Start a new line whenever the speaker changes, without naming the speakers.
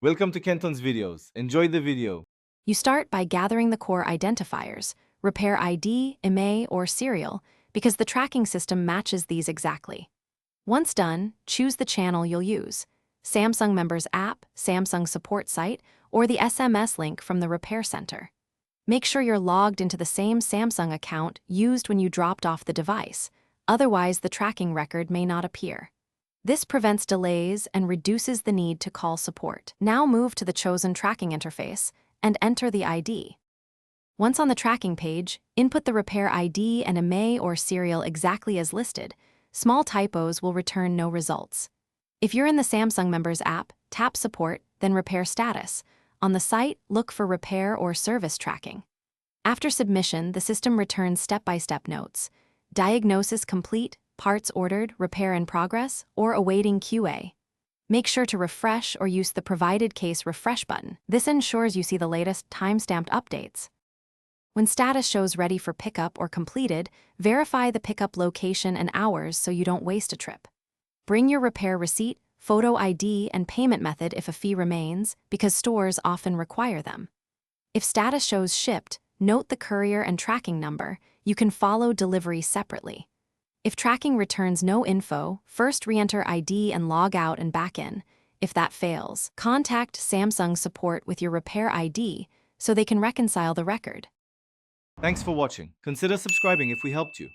Welcome to Kenton's videos. Enjoy the video.
You start by gathering the core identifiers, repair ID, IMEI, or serial, because the tracking system matches these exactly. Once done, choose the channel you'll use: Samsung Members app, Samsung support site, or the SMS link from the repair center. Make sure you're logged into the same Samsung account used when you dropped off the device, otherwise the tracking record may not appear. This prevents delays and reduces the need to call support. Now move to the chosen tracking interface and enter the ID. Once on the tracking page, input the repair ID and IMEI or serial exactly as listed. Small typos will return no results. If you're in the Samsung Members app, tap Support, then Repair Status. On the site, look for Repair or Service Tracking. After submission, the system returns step-by-step notes: diagnosis complete, parts ordered, repair in progress, or awaiting QA. Make sure to refresh or use the provided case refresh button. This ensures you see the latest time-stamped updates. When status shows ready for pickup or completed, verify the pickup location and hours so you don't waste a trip. Bring your repair receipt, photo ID, and payment method if a fee remains, because stores often require them. If status shows shipped, note the courier and tracking number. You can follow delivery separately. If tracking returns no info, first re-enter ID and log out and back in. If that fails, contact Samsung support with your repair ID so they can reconcile the record.
Thanks for watching. Consider subscribing if we helped you.